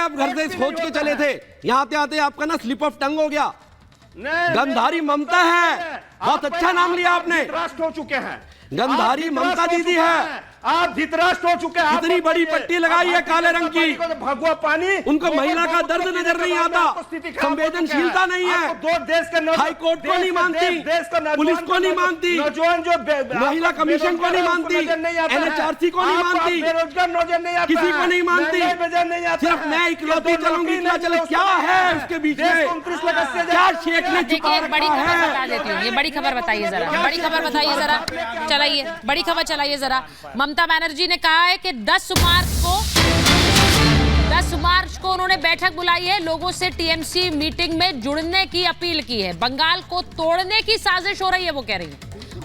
आप घर से सोच के चले थे, यहाँ आते आते आपका ना स्लिप ऑफ टंग हो गया। गंधारी ममता है, बहुत अच्छा नाम लिया आपने। धृतराष्ट्र हो चुके हैं, गंधारी ममता दीदी है। आप धृतराष्ट्र हो चुके हैं। इतनी बड़ी पट्टी लगाई है काले रंग की, भगवा पानी, उनको महिला का दर्द नजर नहीं आता, संवेदनशीलता नहीं है, दो देश के हाई कोर्ट को नहीं मानती, पुलिस को नहीं मानती, नौजवान जो महिला कमीशन को नहीं मानती, NHRC को नहीं मानती, बेरोजगार नौजवान नहीं आता, किसी को नहीं मानती, सिर्फ मैं इकलौती चलूंगी ना चले। क्या है उसके बीच में, क्या शेख ने छुपा एक बड़ी रखा खबर है? बता देती हूँ, ये बड़ी खबर बताइए जरा, बड़ी खबर बताइए जरा, चलाइए बड़ी खबर चलाइए जरा। ममता बनर्जी ने कहा है कि 10 मार्च को उन्होंने बैठक बुलाई है, लोगों से टीएमसी मीटिंग में जुड़ने की अपील की है। बंगाल को तोड़ने की साजिश हो रही है, वो कह रही है,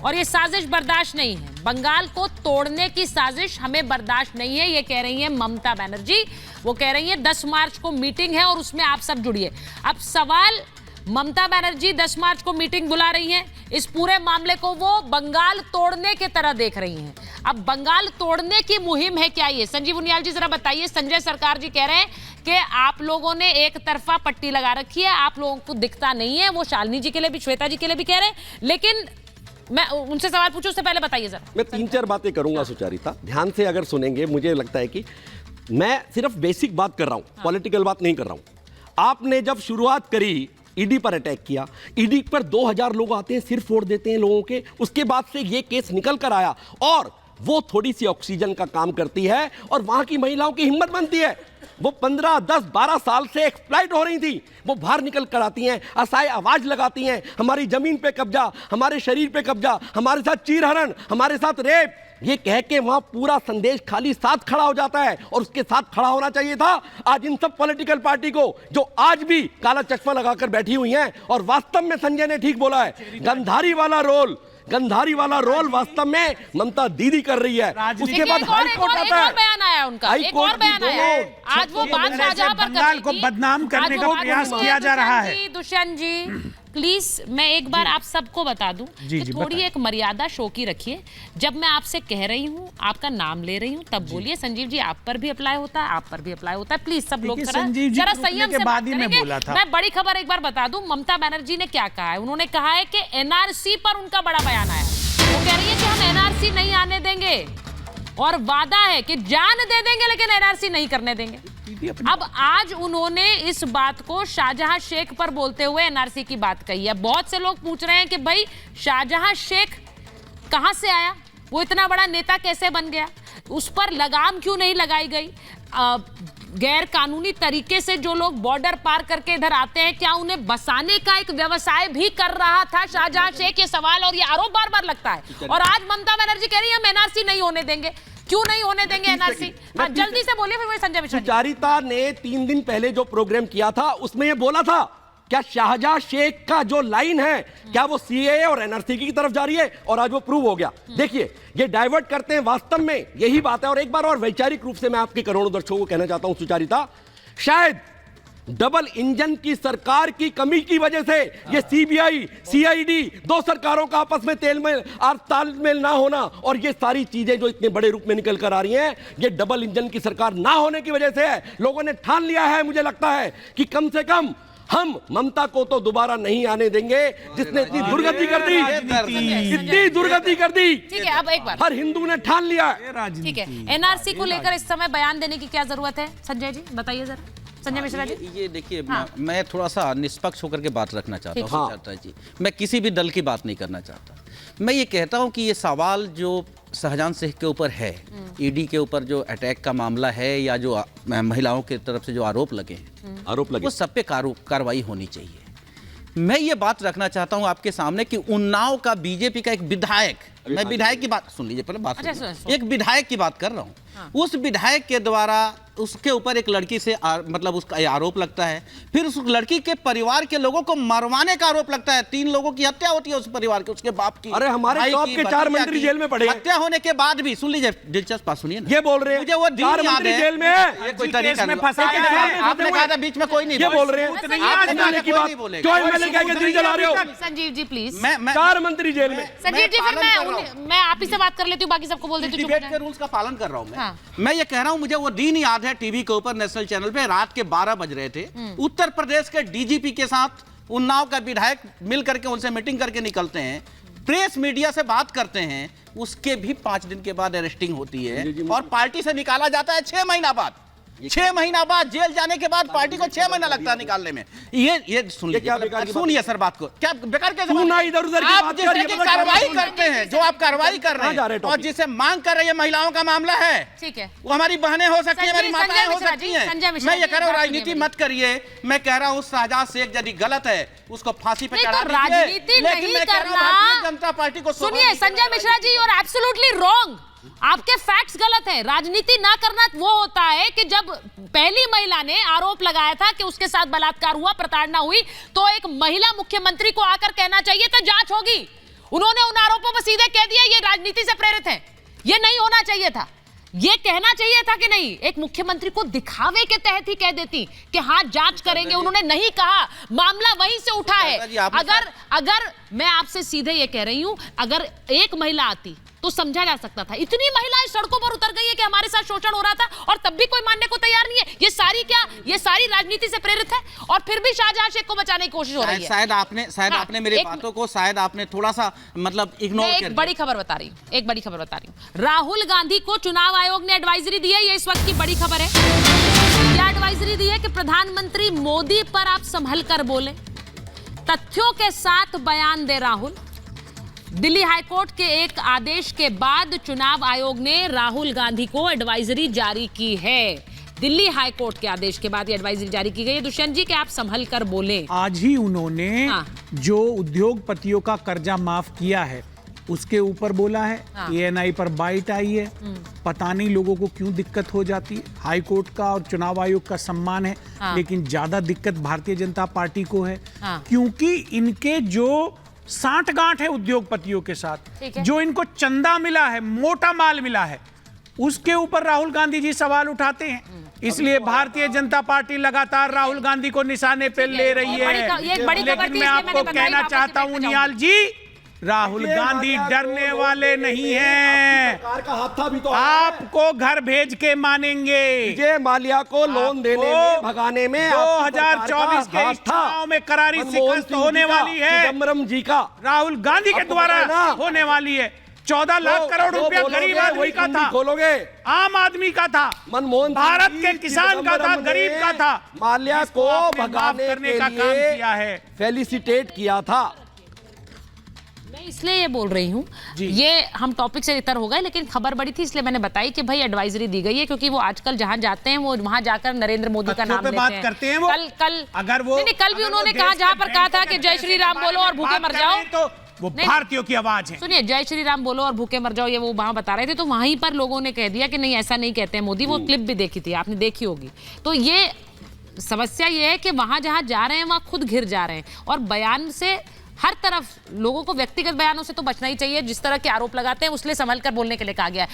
और ये साजिश बर्दाश्त नहीं है। बंगाल को तोड़ने की साजिश हमें बर्दाश्त नहीं है, ये कह रही है ममता बनर्जी। वो कह रही है 10 मार्च को मीटिंग है और उसमें आप सब जुड़िए। अब सवाल, ममता बनर्जी 10 मार्च को मीटिंग बुला रही हैं, इस पूरे मामले को वो बंगाल तोड़ने की तरह देख रही हैं। अब बंगाल तोड़ने की मुहिम है क्या ये? संजीव उनियाल जी जरा बताइए। संजय सरकार जी कह रहे हैं कि आप लोगों ने एक तरफा पट्टी लगा रखी है, आप लोगों को दिखता नहीं है। वो शालिनी जी के लिए भी, श्वेता जी के लिए भी कह रहे हैं, लेकिन मैं उनसे सवाल पूछूं उससे पहले बताइए जरा। मैं 3-4 बातें करूंगा सुचारिता, ध्यान से अगर सुनेंगे मुझे लगता है कि मैं सिर्फ बेसिक बात कर रहा हूं, पॉलिटिकल बात नहीं कर रहा हूं। आपने जब शुरुआत करी, ईडी पर अटैक किया, ईडी पर 2000 लोग आते हैं, सिर फोड़ देते हैं लोगों के, उसके बाद से ये केस निकल कर आया और वो थोड़ी सी ऑक्सीजन का काम करती है और वहां की महिलाओं की हिम्मत बनती है। वो 15, 10, 12 साल से एक्सप्लॉइट हो रही थी, वो बाहर निकल कर आती हैं, असहाय आवाज लगाती हैं, हमारी जमीन पे कब्जा, हमारे शरीर पे कब्जा, हमारे साथ चीरहरण, हमारे साथ रेप, ये कह के वहां पूरा संदेश खाली साथ खड़ा हो जाता है। और उसके साथ खड़ा होना चाहिए था आज इन सब पॉलिटिकल पार्टी को जो आज भी काला चश्मा लगाकर बैठी हुई हैं। और वास्तव में संजय ने ठीक बोला है, गंधारी वाला रोल वास्तव में ममता दीदी कर रही है। उसके बाद हाई कोर्ट आता है, बयान आया उनका, एक और बयान आया। आज वो बात शाहजहां पर बंगाल को बदनाम करने का प्रयास किया जा रहा है। दुष्यंत जी प्लीज, मैं एक बार आप सबको बता दूं कि थोड़ी एक मर्यादा शो की रखिए। जब मैं आपसे कह रही हूं, आपका नाम ले रही हूं, तब बोलिए। संजीव जी आप पर भी अप्लाई होता है, आप पर भी अप्लाई होता है, प्लीज सब लोग जरा संयम से बात करेंगे। मैं बड़ी खबर एक बार बता दूं, ममता बनर्जी ने क्या कहा है। उन्होंने कहा है कि एनआरसी पर उनका बड़ा बयान आया। वो कह रही है कि हम एनआरसी नहीं आने देंगे और वादा है कि जान दे देंगे लेकिन एनआरसी नहीं करने देंगे। अब आज उन्होंने इस बात को शाहजहां शेख पर बोलते हुए एनआरसी की बात कही है। बहुत से लोग पूछ रहे हैं कि भाई शाहजहां शेख कहां से आया, वो इतना बड़ा नेता कैसे बन गया, उस पर लगाम क्यों नहीं लगाई गई। गैर कानूनी तरीके से जो लोग बॉर्डर पार करके इधर आते हैं, क्या उन्हें बसाने का एक व्यवसाय भी कर रहा था शाहजहां शेख? ये सवाल और ये आरोप बार बार लगता है। और आज ममता बनर्जी कह रही है हम एनआरसी नहीं होने देंगे। क्यों नहीं होने देंगे एनआरसी? जल्दी से बोलिए, फिर मैं संजय मिश्रा। सुचारिता ने 3 दिन पहले जो प्रोग्राम किया था उसमें ये बोला था, क्या शाहजहां शेख का जो लाइन है क्या वो सीएए और एनआरसी की तरफ जा रही है? और आज वो प्रूव हो गया। देखिए ये डाइवर्ट करते हैं, वास्तव में यही बात है। और एक बार और वैचारिक रूप से मैं आपके करोड़ों दर्शकों को कहना चाहता हूं सुचारिता, शायद डबल इंजन की सरकार की कमी की वजह से ये सीबीआई, सीआईडी, 2 सरकारों का आपस में तालमेल ना होना और ये सारी चीजें जो इतने बड़े रूप में निकल कर आ रही हैं, ये डबल इंजन की सरकार ना होने की वजह से है। लोगों ने ठान लिया है, मुझे लगता है कि कम से कम हम ममता को तो दोबारा नहीं आने देंगे जिसने इतनी दुर्गति कर दी, इतनी दुर्गति कर दी। ठीक है, अब एक बार हर हिंदू ने ठान लिया। ठीक है, एनआरसी को लेकर इस समय बयान देने की क्या जरूरत है? संजय जी बताइए जरा। संजय मिश्रा जी। ये देखिए, मैं थोड़ा सा निष्पक्ष होकर के बात रखना चाहता हूँ जी। मैं किसी भी दल की बात नहीं करना चाहता। मैं ये कहता हूँ कि ये सवाल जो शाहजहां शेख के ऊपर है, ईडी के ऊपर जो अटैक का मामला है या जो महिलाओं की तरफ से जो आरोप लगे हैं, वो सब पे कार्रवाई होनी चाहिए। मैं ये बात रखना चाहता हूँ आपके सामने कि उन्नाव का बीजेपी का एक विधायक, मैं विधायक की बात सुन लीजिए, पहले बात सुनिए। एक विधायक की बात कर रहा हूँ। उस विधायक के द्वारा उसके ऊपर एक लड़की से मतलब उसका आरोप लगता है, फिर उस लड़की के परिवार के लोगों को मरवाने का आरोप लगता है। 3 लोगों की हत्या होती है उस परिवार के, उसके बाप की। अरे हमारे टॉप के 4 मंत्री जेल में पड़े। हत्या होने के बाद भी, सुन लीजिए, दिलचस्प बात सुनिए। ये बोल रहे हैं मुझे वो 4 मंत्री जेल में है, ये कोई तरीका नहीं। आपने कहा था बीच में कोई नहीं, ये बोल रहे हैं संजीव जी प्लीज। 4 मंत्री जेल में। संजीव जी फिर मैं मैं आप ही से बात कर लेती हूँ, बाकी सबको बोल देती हूँ। डिबेट के रूल्स का पालन कर रहा हूं हाँ। मैं ये कह रहा हूं, मुझे वो दिन याद है टीवी के ऊपर नेशनल चैनल पे रात के 12 बज रहे थे, उत्तर प्रदेश के डीजीपी के साथ उन्नाव का विधायक मिल करके उनसे मीटिंग करके निकलते हैं, प्रेस मीडिया से बात करते हैं, उसके भी 5 दिन के बाद अरेस्टिंग होती है और पार्टी से निकाला जाता है 6 महीना बाद। 6 महीना बाद जेल जाने के बाद पार्टी को 6 महीना लगता है निकालने में। ये सुन लीजिए, सुनिए सर बात को, क्या बेकार के इधर-उधर की आप बात जिस कर, तरह ये की तो कार्रवाई मैं करते हैं, जो आप कार्रवाई कर रहे जा रहे हैं हैं और टॉपिक। जिसे मांग कर रही है महिलाओं का मामला है, ठीक है, वो हमारी बहनें हो सकती हैं, हमारी संजय माताएं हो मिश्रा सकती जी, हैं। संजय मिश्रा मैं ये जी, कह रहा हूँ बात राजनीति सुनिए मत करिए। मैं कह रहा हूँ शाहजहां शेख यदि गलत है उसको फांसी पे नहीं चढ़ा तो दीजिए, राजनीति लेकिन नहीं मैं कह रहा हूँ करना। भारतीय जनता पार्टी को सुनिए संजय मिश्रा जी, और एब्सोल्युटली रॉन्ग, आपके फैक्ट्स गलत हैं। राजनीति ना करना वो होता है कि जब पहली महिला ने आरोप लगाया था कि उसके साथ बलात्कार हुआ, प्रताड़ना हुई, तो एक महिला मुख्यमंत्री को आकर कहना चाहिए था जांच होगी। उन्होंने उन आरोपों पर सीधे कह दिया ये राजनीति से प्रेरित है। ये नहीं होना चाहिए था, ये कहना चाहिए था कि नहीं, एक मुख्यमंत्री को दिखावे के तहत ही कह देती कि हाँ जांच करेंगे। उन्होंने नहीं कहा, मामला वहीं से उठा है। अगर मैं आपसे सीधे ये कह रही हूं, अगर एक महिला आती तो समझा जा सकता था। इतनी महिलाएं सड़कों पर उतर गई है कि हमारे साथ शोषण हो रहा था और तब भी कोई मानने को तैयार नहीं है। ये सारी राजनीति से प्रेरित है और फिर भी शाहजहां शेख को बचाने की कोशिश हो रही है। शायद आपने मेरी बातों को शायद आपने थोड़ा सा मतलब इग्नोर कर दिया। एक बड़ी खबर बता रही हूँ, राहुल गांधी को चुनाव आयोग ने एडवाइजरी दी है। ये इस वक्त की बड़ी खबर है। क्या एडवाइजरी दी है कि प्रधानमंत्री मोदी पर आप संभल कर बोले, तथ्यों के साथ बयान दे राहुल। दिल्ली हाईकोर्ट के एक आदेश के बाद चुनाव आयोग ने राहुल गांधी को एडवाइजरी जारी की है। दिल्ली हाईकोर्ट के आदेश के बाद ये एडवाइजरी जारी की गई है। दुष्यंत जी, कि आप संभल कर बोलें। आज ही उन्होंने जो उद्योगपतियों का कर्जा माफ किया है उसके ऊपर बोला है। एएनआई पर बाइट आई है, पता नहीं लोगों को क्यों दिक्कत हो जाती है। हाईकोर्ट का और चुनाव आयोग का सम्मान है, लेकिन ज्यादा दिक्कत भारतीय जनता पार्टी को है, क्योंकि इनके जो सांठगांठ है उद्योगपतियों के साथ, जो इनको चंदा मिला है, मोटा माल मिला है, उसके ऊपर राहुल गांधी जी सवाल उठाते हैं। इसलिए भारतीय जनता पार्टी लगातार राहुल गांधी को निशाने पे ले रही है। लेकिन मैं आपको कहना चाहता हूं निहाल जी, राहुल गांधी डरने वाले नहीं हैं। सरकार का हाथ था भी तो आपको घर भेज के मानेंगे। विजय माल्या को लोन देने में, भगाने में 2024 के चुनाव में करारी शिकस्त होने वाली है। चिदम्बरम जी का राहुल गांधी के द्वारा होने वाली है। 14 लाख करोड़ रुपया गरीब आदमी का था, खोलोगे, आम आदमी का था, मनमोहन भारत के किसान का था, गरीब का था। माल्या को भगाने करने का काम किया है, फेलिसिटेट किया था। मैं इसलिए ये बोल रही हूँ, ये हम टॉपिक से इतर हो गए, लेकिन खबर बड़ी थी इसलिए मैंने बताई कि भाई एडवाइजरी दी गई है, क्योंकि वो आजकल जहां जाते हैं वो वहां जाकर नरेंद्र मोदी का नाम लेते हैं। करते हैं वो। कल अगर वो नहीं, कल भी उन्होंने कहा, जहां पर कहा था कि जय श्री राम बोलो और भूखे मर जाओ, तो वो भारतीयों की आवाज है। सुनिए, जय श्री राम बोलो और भूखे मर जाओ, ये वो वहां बता रहे थे, तो वहीं पर लोगों ने कह दिया कि नहीं ऐसा नहीं कहते हैं मोदी। वो क्लिप भी देखी थी, आपने देखी होगी। तो ये समस्या ये है कि वहां जहां जा रहे हैं वहां खुद घिर जा रहे हैं, और बयान से हर तरफ लोगों को व्यक्तिगत बयानों से तो बचना ही चाहिए। जिस तरह के आरोप लगाते हैं उसलिए संभल कर बोलने के लिए कहा गया है।